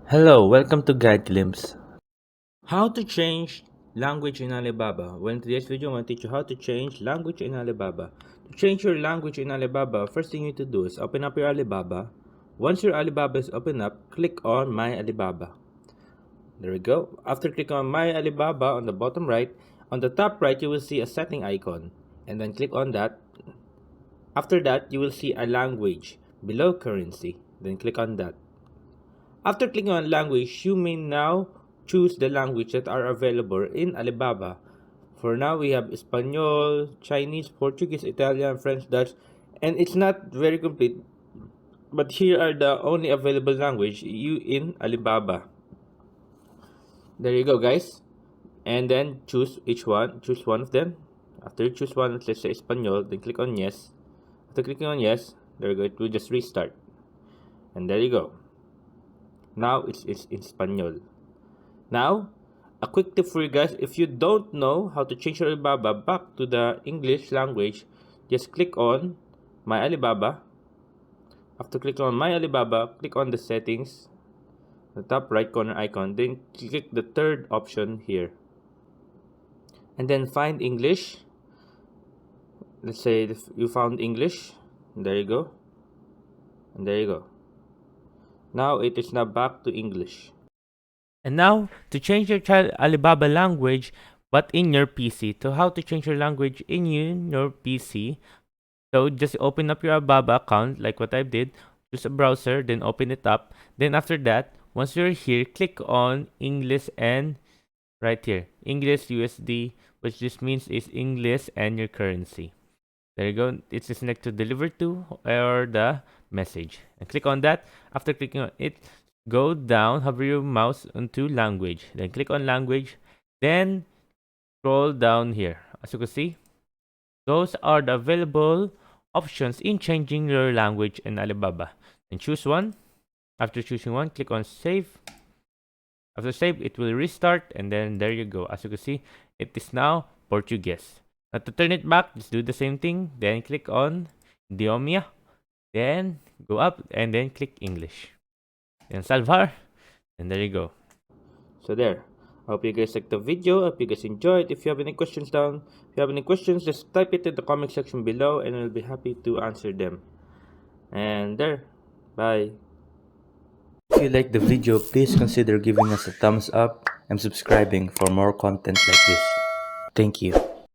Hello, welcome to Guide Glimpse. How to change language in Alibaba. Well, in today's video, I'm going to teach you how to change language in Alibaba. To change your language in Alibaba, first thing you need to do is open up your Alibaba. Once your Alibaba is open up, click on My Alibaba. There we go. After clicking on My Alibaba on the bottom right, on the top right, you will see a setting icon. And then click on that. After that, you will see a language below currency. Then click on that. After clicking on language, you may now choose the language that are available in Alibaba. For now, we have Espanol, Chinese, Portuguese, Italian, French, Dutch, and it's not very complete. But here are the only available language in Alibaba. There you go, guys. And then choose each one. Choose one of them. After you choose one, let's say Espanol, then click on yes. After clicking on yes, there you go. It will just restart. And there you go. Now it's in Espanol. Now, a quick tip for you guys. If you don't know how to change your Alibaba back to the English language, just click on My Alibaba. After clicking on My Alibaba, click on the settings, the top right corner icon. Then click the third option here. And then find English. Let's say if you found English. There you go. And there you go. Now it is now back to English. And now, to change your Alibaba language, but in your PC. So how to change your language in your PC. So just open up your Alibaba account, like what I did. Choose a browser, then open it up. Then after that, once you're here, click on English and right here, English USD, which just means is English and your currency. There you go. It's just next to deliver to or the message. And click on that. After clicking on it, go down, hover your mouse onto language. Then click on language. Then scroll down here. As you can see, those are the available options in changing your language in Alibaba. And choose one. After choosing one, click on save. After save, it will restart. And then there you go. As you can see, it is now Portuguese. Now to turn it back, just do the same thing. Then click on Idioma. Then go up and then click English. Then salvar. And there you go. So there. I hope you guys liked the video. I hope you guys enjoyed. If you have any questions just type it in the comment section below and I'll be happy to answer them. And there. Bye. If you like the video, please consider giving us a thumbs up and subscribing for more content like this. Thank you.